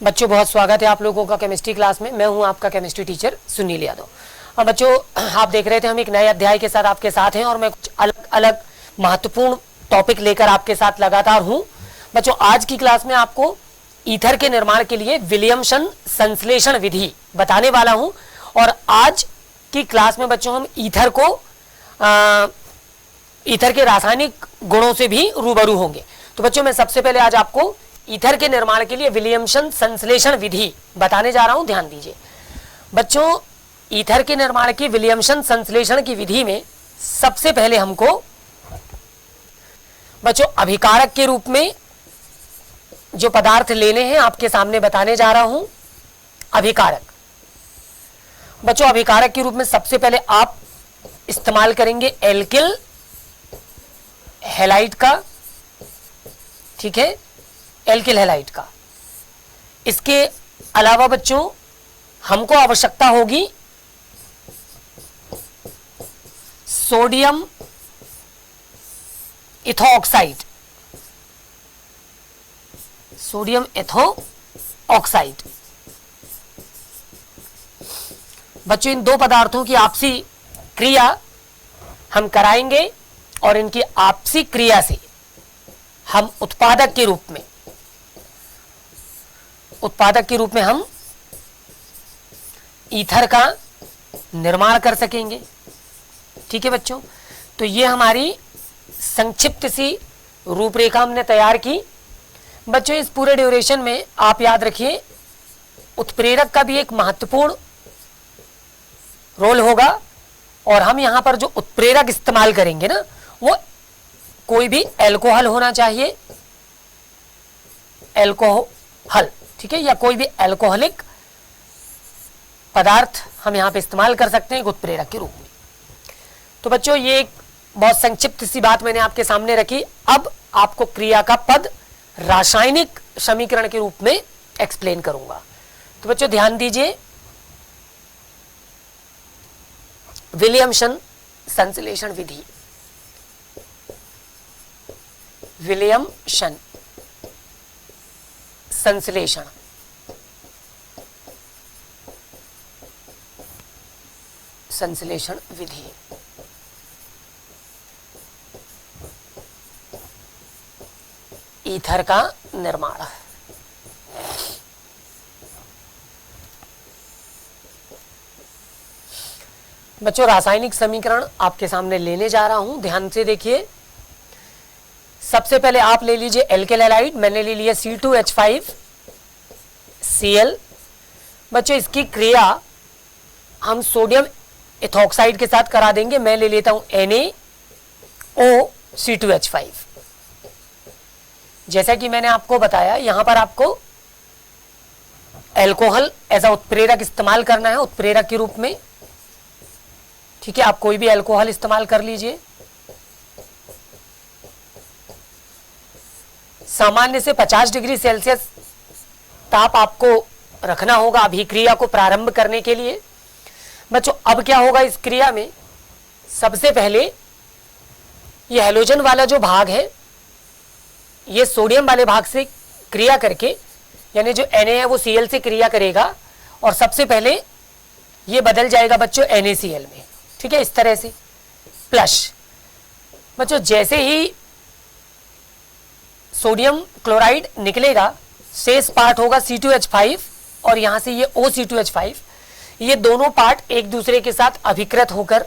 बच्चों बहुत स्वागत है आप लोगों का केमिस्ट्री क्लास में। मैं हूं आपका केमिस्ट्री टीचर सुनील यादव। और बच्चों आप देख रहे थे हम एक नए अध्याय के साथ आपके साथ हैं और मैं कुछ अलग अलग महत्वपूर्ण टॉपिक लेकर आपके साथ लगातार हूं। बच्चों आज की क्लास में आपको ईथर के निर्माण के लिए विलियमसन संश्लेषण विधि बताने वाला हूं। और आज की क्लास में बच्चों हम ईथर के रासायनिक गुणों से भी रूबरू होंगे। तो बच्चों मैं सबसे पहले आज आपको ईथर के निर्माण के लिए विलियमसन संश्लेषण विधि बताने जा रहा हूं। ध्यान दीजिए बच्चों, ईथर के निर्माण की विलियमसन संश्लेषण की विधि में सबसे पहले हमको बच्चों अभिकारक के रूप में जो पदार्थ लेने हैं आपके सामने बताने जा रहा हूं। अभिकारक बच्चों, अभिकारक के रूप में सबसे पहले आप इस्तेमाल करेंगे एल्किल हैलाइड का। ठीक है, एल्किल हैलाइड का। इसके अलावा बच्चों हमको आवश्यकता होगी सोडियम इथोऑक्साइड। सोडियम इथोऑक्साइड बच्चों, इन दो पदार्थों की आपसी क्रिया हम कराएंगे और इनकी आपसी क्रिया से हम उत्पादक के रूप में हम ईथर का निर्माण कर सकेंगे। ठीक है बच्चों, तो ये हमारी संक्षिप्त सी रूपरेखा हमने तैयार की। बच्चों इस पूरे ड्यूरेशन में आप याद रखिए उत्प्रेरक का भी एक महत्वपूर्ण रोल होगा और हम यहां पर जो उत्प्रेरक इस्तेमाल करेंगे ना वो कोई भी एल्कोहल होना चाहिए, एल्कोहल। ठीक है, या कोई भी एल्कोहलिक पदार्थ हम यहां पे इस्तेमाल कर सकते हैं उत्प्रेरक के रूप में। तो बच्चों ये एक बहुत संक्षिप्त सी बात मैंने आपके सामने रखी। अब आपको क्रिया का पद रासायनिक समीकरण के रूप में एक्सप्लेन करूंगा। तो बच्चों ध्यान दीजिए, विलियमसन संश्लेषण विधि। विलियमसन संश्लेषण विधि। ईथर का निर्माण। बच्चों रासायनिक समीकरण आपके सामने लेने जा रहा हूं, ध्यान से देखिए। सबसे पहले आप ले लीजिए एल्किल हैलाइड। मैंने ले लिया C2H5Cl। बच्चों इसकी क्रिया हम सोडियम इथोऑक्साइड के साथ करा देंगे। मैं ले लेता हूं NaOC2H5। जैसा कि मैंने आपको बताया यहां पर आपको एल्कोहल एज अ उत्प्रेरक इस्तेमाल करना है, उत्प्रेरक के रूप में। ठीक है, आप कोई भी एल्कोहल इस्तेमाल कर लीजिए। सामान्य से 50 डिग्री सेल्सियस ताप आपको रखना होगा अभिक्रिया को प्रारंभ करने के लिए। बच्चों अब क्या होगा इस क्रिया में, सबसे पहले ये हैलोजन वाला जो भाग है ये सोडियम वाले भाग से क्रिया करके, यानी जो Na है वो Cl से क्रिया करेगा और सबसे पहले ये बदल जाएगा बच्चों NaCl में। ठीक है, इस तरह से प्लस। बच्चों जैसे ही सोडियम क्लोराइड निकलेगा शेष पार्ट होगा C2H5 और यहां से ये OC2H5। ये दोनों पार्ट एक दूसरे के साथ अभिकृत होकर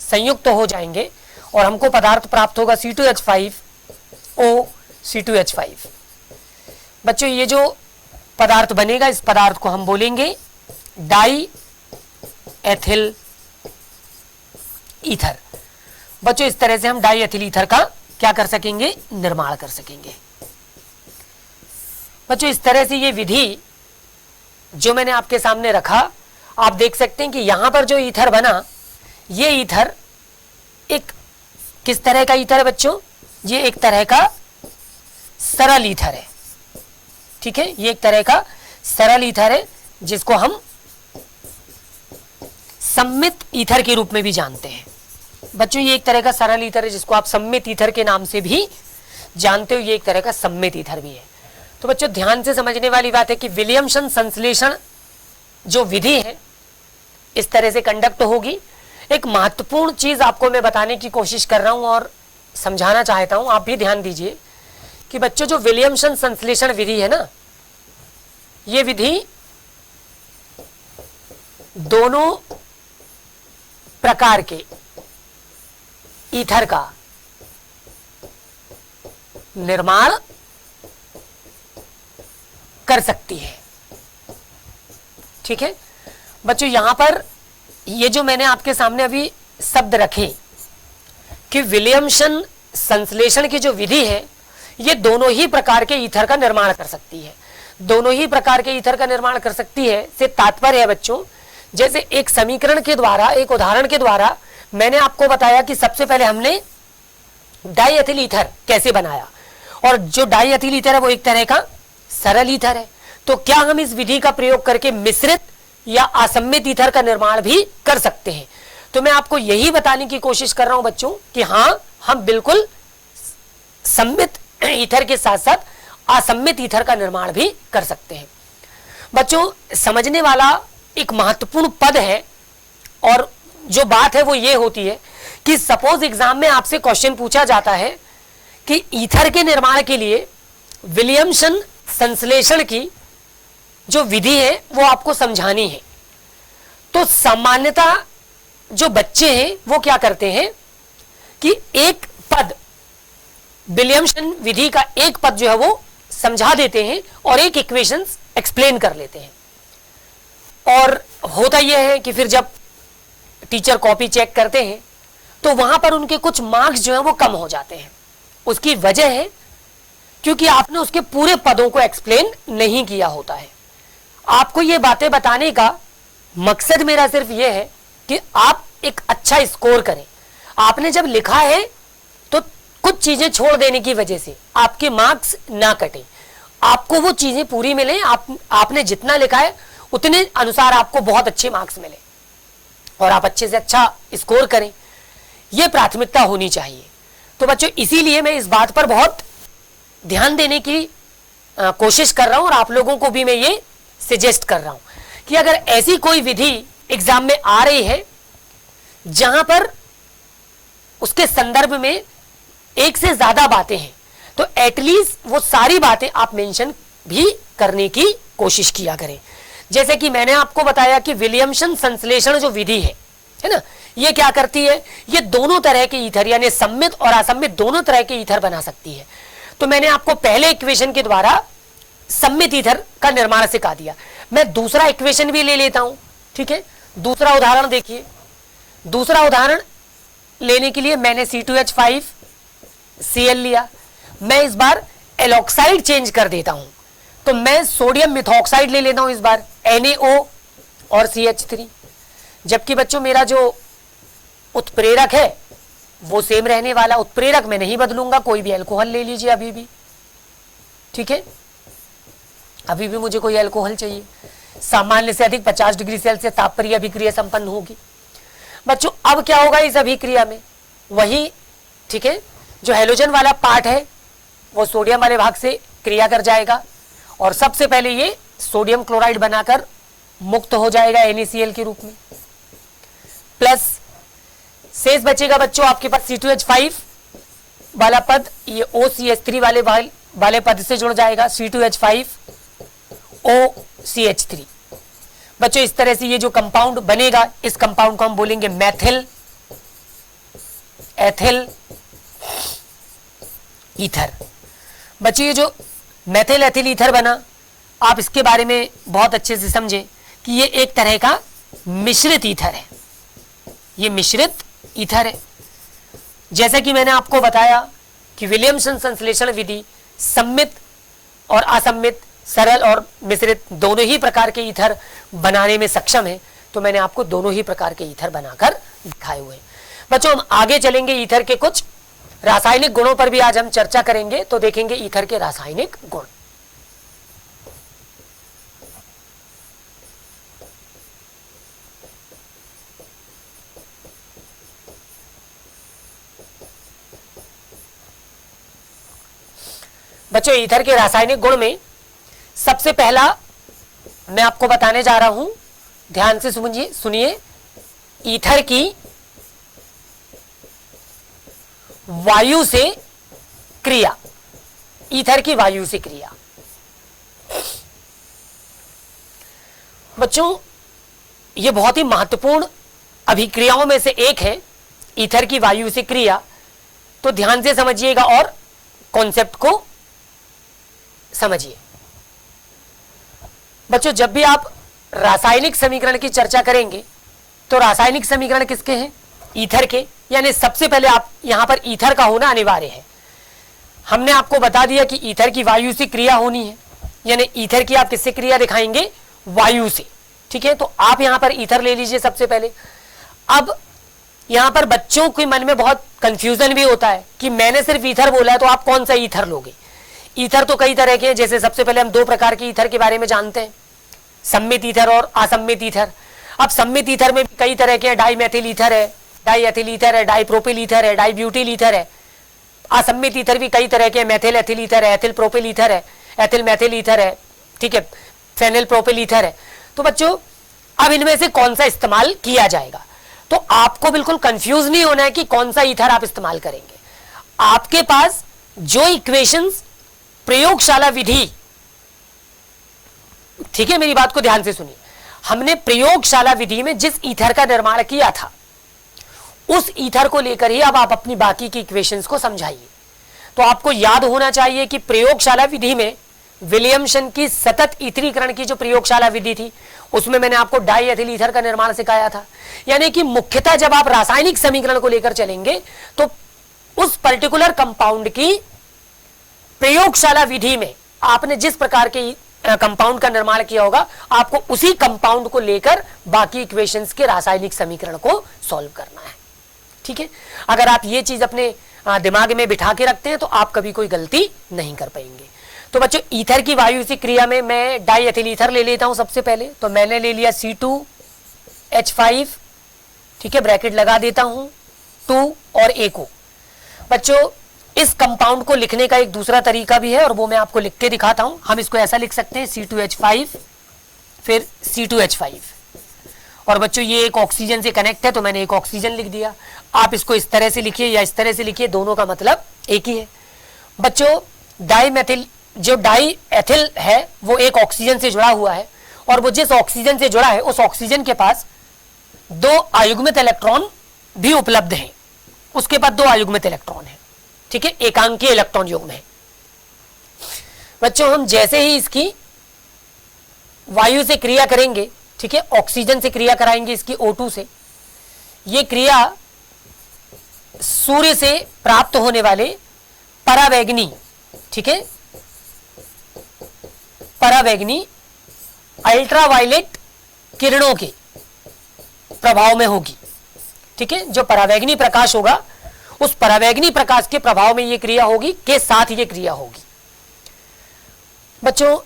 संयुक्त हो जाएंगे और हमको पदार्थ प्राप्त होगा C2H5OC2H5। बच्चों ये जो पदार्थ बनेगा इस पदार्थ को हम बोलेंगे डाई एथिल ईथर। बच्चों इस तरह से हम डाई एथिल ईथर का क्या कर सकेंगे, निर्माण कर सकेंगे। बच्चों इस तरह से ये विधि जो मैंने आपके सामने रखा, आप देख सकते हैं कि यहां पर जो ईथर बना ये ईथर एक किस तरह का ईथर है बच्चों, ये एक तरह का सरल ईथर है। ठीक है, ये एक तरह का सरल ईथर है जिसको हम सम्मित ईथर के रूप में भी जानते हैं। बच्चों ये एक तरह का सरल ईथर है जिसको आप सम्मित ईथर के नाम से भी जानते हो, ये एक तरह का सम्मित ईथर भी है। तो बच्चों ध्यान से समझने वाली बात है कि विलियमसन संश्लेषण जो विधि है इस तरह से कंडक्ट होगी। एक महत्वपूर्ण चीज आपको मैं बताने की कोशिश कर रहा हूं और समझाना चाहता हूं, आप भी ध्यान दीजिए कि बच्चों जो विलियमसन संश्लेषण विधि है ना, ये विधि दोनों प्रकार के ईथर का निर्माण कर सकती है। ठीक है बच्चों, यहां पर ये जो मैंने आपके सामने अभी शब्द रखे कि विलियमसन संश्लेषण की जो विधि है ये दोनों ही प्रकार के ईथर का निर्माण कर सकती है। दोनों ही प्रकार के ईथर का निर्माण कर सकती है से तात्पर्य है बच्चों, जैसे एक समीकरण के द्वारा, एक उदाहरण के द्वारा मैंने आपको बताया कि सबसे पहले हमने डाईएथिल ईथर कैसे बनाया, और जो डाईएथिल ईथर है वो एक तरह का सरल ईथर है। तो क्या हम इस विधि का प्रयोग करके मिश्रित या असम्मित ईथर का निर्माण भी कर सकते हैं? तो मैं आपको यही बताने की कोशिश कर रहा हूं बच्चों कि हां, हम बिल्कुल सम्मित ईथर के साथ साथ असम्मित ईथर का निर्माण भी कर सकते हैं। बच्चों समझने वाला एक महत्वपूर्ण पद है, और जो बात है वो ये होती है कि सपोज एग्जाम में आपसे क्वेश्चन पूछा जाता है कि ईथर के निर्माण के लिए विलियमसन संश्लेषण की जो विधि है वो आपको समझानी है। तो सामान्यतः जो बच्चे हैं वो क्या करते हैं कि एक पद, विलियमसन विधि का एक पद जो है वो समझा देते हैं और एक इक्वेशंस एक्सप्लेन कर लेते हैं। और होता यह है कि फिर जब टीचर कॉपी चेक करते हैं तो वहां पर उनके कुछ मार्क्स जो है वो कम हो जाते हैं। उसकी वजह है क्योंकि आपने उसके पूरे पदों को एक्सप्लेन नहीं किया होता है। आपको ये बातें बताने का मकसद मेरा सिर्फ ये है कि आप एक अच्छा स्कोर करें। आपने जब लिखा है तो कुछ चीजें छोड़ देने की वजह से आपके मार्क्स ना कटे, आपको वो चीजें पूरी मिले। आपने जितना लिखा है उतने अनुसार आपको बहुत अच्छे मार्क्स मिले और आप अच्छे से अच्छा स्कोर करें, यह प्राथमिकता होनी चाहिए। तो बच्चों इसीलिए मैं इस बात पर बहुत ध्यान देने की कोशिश कर रहा हूं और आप लोगों को भी मैं ये सजेस्ट कर रहा हूं कि अगर ऐसी कोई विधि एग्जाम में आ रही है जहां पर उसके संदर्भ में एक से ज्यादा बातें हैं, तो एटलीस्ट वो सारी बातें आप मेंशन भी करने की कोशिश किया करें। जैसे कि मैंने आपको बताया कि विलियमसन संश्लेषण जो विधि है ना, ये क्या करती है, ये दोनों तरह के ईथर यानी सम्मित और असम्मित दोनों तरह के ईथर बना सकती है। तो मैंने आपको पहले इक्वेशन के द्वारा सम्मित ईथर का निर्माण सिखा दिया। मैं दूसरा इक्वेशन भी ले लेता हूं। ठीक है, दूसरा उदाहरण देखिए। दूसरा उदाहरण लेने के लिए मैंने C2H5Cl लिया। मैं इस बार एलॉक्साइड चेंज कर देता हूं, तो मैं सोडियम मिथॉक्साइड ले लेता हूं इस बार, NaO और CH3। जबकि बच्चों मेरा जो उत्प्रेरक है वो सेम रहने वाला, उत्प्रेरक मैं नहीं बदलूंगा, कोई भी अल्कोहल ले लीजिए अभी भी। ठीक है, अभी भी मुझे कोई अल्कोहल चाहिए। सामान्य से अधिक 50 डिग्री सेल्सियस तापीय अभिक्रिया संपन्न होगी। बच्चों अब क्या होगा इस अभिक्रिया में, वही ठीक है, जो हेलोजन वाला पार्ट है वो सोडियम वाले भाग से क्रिया कर जाएगा और सबसे पहले ये सोडियम क्लोराइड बनाकर मुक्त हो जाएगा NaCl के रूप में। प्लस शेष बचेगा बच्चों आपके पास C2H5 वाला पद, ये OCH3 वाले पद से जुड़ जाएगा, C2H5OCH3। बच्चों इस तरह से ये जो कंपाउंड बनेगा, इस कंपाउंड को हम बोलेंगे मैथिल एथिल ईथर। बच्चों ये जो मैथिल एथिल ईथर बना, आप इसके बारे में बहुत अच्छे से समझें कि ये एक तरह का मिश्रित ईथर है। ये मिश्रित ईथर है। जैसा कि मैंने आपको बताया कि विलियमसन संश्लेषण विधि सम्मित और असम्मित, सरल और मिश्रित दोनों ही प्रकार के ईथर बनाने में सक्षम है। तो मैंने आपको दोनों ही प्रकार के ईथर बनाकर दिखाए हुए हैं। बच्चों हम आगे चलेंगे, ईथर के कुछ रासायनिक गुणों पर भी आज हम चर्चा करेंगे। तो देखेंगे ईथर के रासायनिक गुण। बच्चों ईथर के रासायनिक गुण में सबसे पहला मैं आपको बताने जा रहा हूं, ध्यान से सुनिए, ईथर की वायु से क्रिया, ईथर की वायु से क्रिया। बच्चों ये बहुत ही महत्वपूर्ण अभिक्रियाओं में से एक है, ईथर की वायु से क्रिया। तो ध्यान से समझिएगा और कॉन्सेप्ट को समझिए। बच्चों जब भी आप रासायनिक समीकरण की चर्चा करेंगे तो रासायनिक समीकरण किसके हैं? ईथर के। यानी सबसे पहले आप यहां पर ईथर का होना अनिवार्य है। हमने आपको बता दिया कि ईथर की वायु से क्रिया होनी है, यानी ईथर की आप किससे क्रिया दिखाएंगे? वायु से। ठीक है, तो आप यहां पर ईथर ले लीजिए सबसे पहले। अब यहां पर बच्चों के मन में बहुत कंफ्यूजन भी होता है कि मैंने सिर्फ ईथर बोला है तो आप कौन सा ईथर लोगे? ईथर तो कई तरह के हैं। जैसे सबसे पहले हम दो प्रकार के ईथर के बारे में जानते हैं, सम्मित ईथर और असम्मित ईथर। अब सम्मित ईथर में भी कई तरह के हैं, डाईमेथिल ईथर है, डाईएथिल ईथर है, डाईप्रोपिल ईथर है, डाईब्यूटिल ईथर है। असम्मित ईथर भी कई तरह के हैं, मेथिल एथिल ईथर है, एथिल प्रोपिल ईथर है, एथिल मेथिल ईथर है, ठीक है, फेनिल प्रोपिल ईथर है। तो बच्चों अब इनमें से कौन सा इस्तेमाल किया जाएगा? तो आपको बिल्कुल कंफ्यूज नहीं होना है कि कौन सा ईथर आप इस्तेमाल करेंगे। आपके पास जो इक्वेशंस प्रयोगशाला विधि, ठीक है, मेरी बात को ध्यान से सुनिए, हमने प्रयोगशाला विधि में जिस ईथर का निर्माण किया था उस ईथर को लेकर ही अब आप अपनी बाकी की इक्वेशंस को समझाइए। तो आपको याद होना चाहिए कि प्रयोगशाला विधि में विलियमसन की सतत ईथरीकरण की जो प्रयोगशाला विधि थी उसमें मैंने आपको डाईएथिल ईथर का निर्माण सिखाया था। यानी कि मुख्यतः जब आप रासायनिक समीकरण को लेकर चलेंगे तो उस पर्टिकुलर कंपाउंड की प्रयोगशाला विधि में आपने जिस प्रकार के कंपाउंड का निर्माण किया होगा आपको उसी कंपाउंड को लेकर बाकी इक्वेशंस के रासायनिक समीकरण को सॉल्व करना है। ठीक है, अगर आप ये चीज अपने दिमाग में बिठा के रखते हैं तो आप कभी कोई गलती नहीं कर पाएंगे। तो बच्चों ईथर की वायु से क्रिया में मैं डाईएथिल ईथर ले लेता हूं सबसे पहले। तो मैंने ले लिया C2H5, ठीक है, ब्रैकेट लगा देता हूं 2 और A को। बच्चों इस कंपाउंड को लिखने का एक दूसरा तरीका भी है और वो मैं आपको लिख के दिखाता हूं। हम इसको ऐसा लिख सकते हैं C2H5 फिर C2H5। और बच्चों ये एक ऑक्सीजन से कनेक्ट है तो मैंने एक ऑक्सीजन लिख दिया। आप इसको इस तरह से लिखिए या इस तरह से लिखिए, दोनों का मतलब एक ही है। बच्चों डाईमेथिल जो डाईएथिल है वो एक ऑक्सीजन से जुड़ा हुआ है और वो जिस ऑक्सीजन से जुड़ा है उस ऑक्सीजन के पास 2 अयुग्मित इलेक्ट्रॉन भी उपलब्ध हैं। उसके पास 2 अयुग्मित इलेक्ट्रॉन है, ठीक है, एकांकीय इलेक्ट्रॉन युग्म है। बच्चों हम जैसे ही इसकी वायु से क्रिया करेंगे, ठीक है, ऑक्सीजन से क्रिया कराएंगे इसकी O2 से, ये क्रिया सूर्य से प्राप्त होने वाले परावैगनी, ठीक है, परावैगनी अल्ट्रावायलेट किरणों के प्रभाव में होगी। ठीक है, जो परावैगनी प्रकाश होगा उस परावैगनी प्रकाश के प्रभाव में यह क्रिया होगी, के साथ ये क्रिया होगी। बच्चों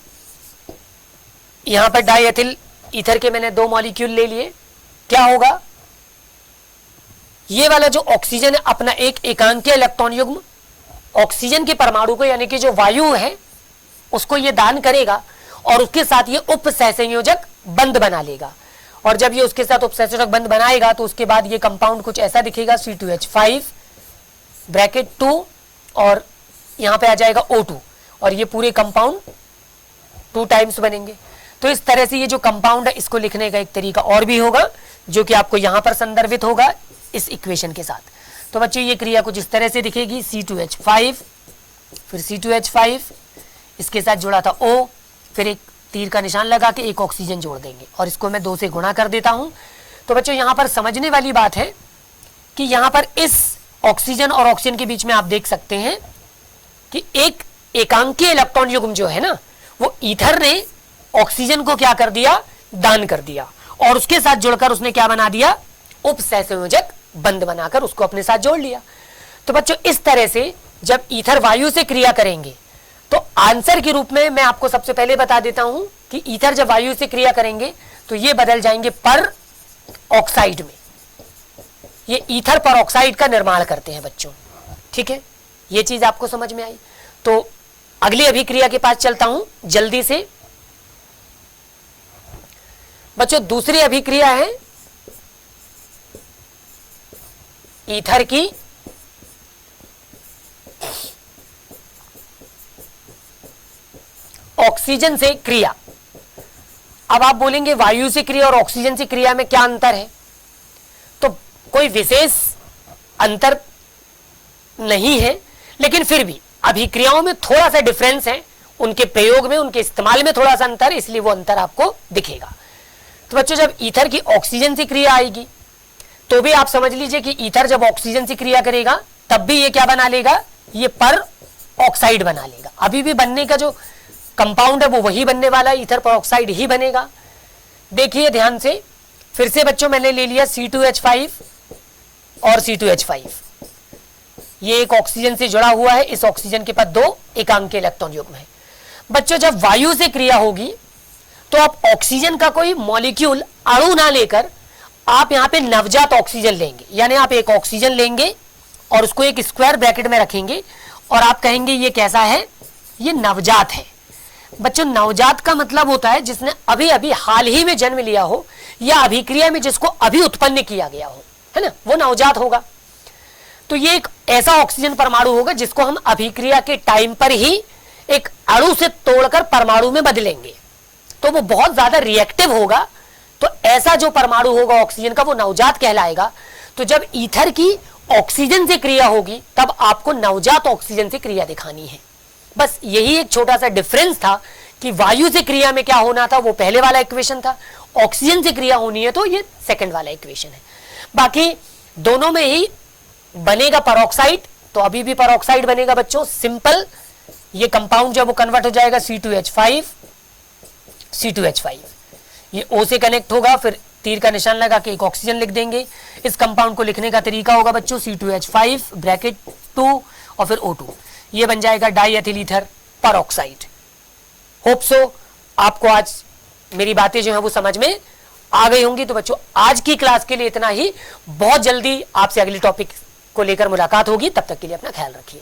यहां पर डाईएथिल ईथर के मैंने 2 मॉलिक्यूल ले लिए। क्या होगा? ये वाला जो ऑक्सीजन है अपना एक एकांकीय इलेक्ट्रॉन युग्म ऑक्सीजन के परमाणु को, यानी कि जो वायु है उसको ये दान करेगा और उसके साथ ये उपसहसंयोजक बंध बना लेगा। और जब ये उसके साथ उपसहसंयोजक बंध बनाएगा तो उसके बाद ये कंपाउंड कुछ ऐसा दिखेगा, C2H5 ब्रैकेट 2 और यहां पे आ जाएगा O2 और ये पूरे कंपाउंड 2 टाइम्स बनेंगे। तो इस तरह से ये जो कंपाउंड है इसको लिखने का एक तरीका और भी होगा जो कि आपको यहां पर संदर्भित होगा इस इक्वेशन के साथ। तो बच्चों ये क्रिया कुछ इस तरह से दिखेगी, C2H5 फिर C2H5 इसके साथ जुड़ा था O, फिर एक तीर का निशान लगा के एक ऑक्सीजन जोड़ देंगे और इसको मैं 2 से गुणा कर देता हूं। तो बच्चों यहां पर समझने वाली बात है कि यहां पर इस ऑक्सीजन और ऑक्सीजन के बीच में आप देख सकते हैं कि एक एकांकीय इलेक्ट्रॉन युग्म जो है ना वो ईथर ने ऑक्सीजन को क्या कर दिया? दान कर दिया और उसके साथ जुड़कर उसने क्या बना दिया? उपसहसंयोजक बंध बनाकर उसको अपने साथ जोड़ लिया। तो बच्चों इस तरह से जब ईथर वायु से क्रिया करेंगे तो आंसर के रूप में मैं आपको सबसे पहले बता देता हूं कि ईथर जब वायु से क्रिया करेंगे तो ये बदल जाएंगे पर ऑक्साइड में। ये ईथर पर ऑक्साइड का निर्माण करते हैं बच्चों। ठीक है, ये चीज आपको समझ में आई। तो अगली अभिक्रिया के पास चलता हूं जल्दी से। बच्चों दूसरी अभिक्रिया है ईथर की ऑक्सीजन से क्रिया। अब आप बोलेंगे वायु से क्रिया और ऑक्सीजन से क्रिया में क्या अंतर है? तो कोई विशेष अंतर नहीं है, लेकिन फिर भी अभिक्रियाओं में थोड़ा सा डिफरेंस है, उनके प्रयोग में, उनके इस्तेमाल में थोड़ा सा अंतर है, इसलिए वो अंतर आपको दिखेगा। तो बच्चों जब ईथर की ऑक्सीजन से क्रिया आएगी तो भी आप समझ लीजिए कि ईथर जब ऑक्सीजन से क्रिया करेगा तब भी ये क्या बना लेगा, ये पर ऑक्साइड बना लेगा। अभी भी बनने का जो कंपाउंड है वो वही बनने वाला है, ईथर पर ऑक्साइड ही बनेगा। देखिए ध्यान से, फिर से बच्चों मैंने ले लिया C2H5 और C2H5, ये एक ऑक्सीजन से जुड़ा हुआ है, इस ऑक्सीजन के पास 2 एकांक के इलेक्ट्रॉन युग्म है। बच्चों जब वायु से क्रिया होगी तो आप ऑक्सीजन का कोई मॉलिक्यूल अणु ना लेकर आप यहां पे नवजात ऑक्सीजन लेंगे, यानी आप एक ऑक्सीजन लेंगे और उसको एक स्क्वायर ब्रैकेट में रखेंगे और आप कहेंगे ये कैसा है, ये नवजात है। बच्चों नवजात का मतलब होता है जिसने अभी अभी हाल ही में जन्म लिया हो या अभिक्रिया में जिसको अभी उत्पन्न किया गया हो, है ना, वो नवजात होगा। तो ये एक ऐसा ऑक्सीजन परमाणु होगा जिसको हम अभिक्रिया के टाइम पर ही एक अणु से तोड़कर परमाणु में बदलेंगे, तो वो बहुत ज्यादा रिएक्टिव होगा। तो ऐसा जो परमाणु होगा ऑक्सीजन का वो नवजात कहलाएगा। तो जब ईथर की ऑक्सीजन से क्रिया होगी तब आपको नवजात ऑक्सीजन से क्रिया दिखानी है। बस यही एक छोटा सा डिफरेंस था कि वायु से क्रिया में क्या होना था वो पहले वाला इक्वेशन था, ऑक्सीजन से क्रिया होनी है तो ये सेकंड वाला इक्वेशन है। बाकी दोनों में ही बनेगा परऑक्साइड, तो अभी भी परऑक्साइड बनेगा बच्चों, सिंपल। ये कंपाउंड जब वो कन्वर्ट हो जाएगा C2H5, ये O से कनेक्ट होगा, फिर तीर का निशान लगा के एक ऑक्सीजन लिख देंगे। इस कंपाउंड को लिखने का तरीका होगा बच्चों C2H5 ब्रैकेट 2 और फिर O2, ये बन जाएगा die ethyl ether peroxide. Hope so आपको आज मेरी बातें जो है वो समझ में आ गई होंगी। तो बच्चों आज की क्लास के लिए इतना ही, बहुत जल्दी आपसे अगली टॉपिक को लेकर मुलाकात होगी, तब तक के लिए अपना ख्याल रखिए।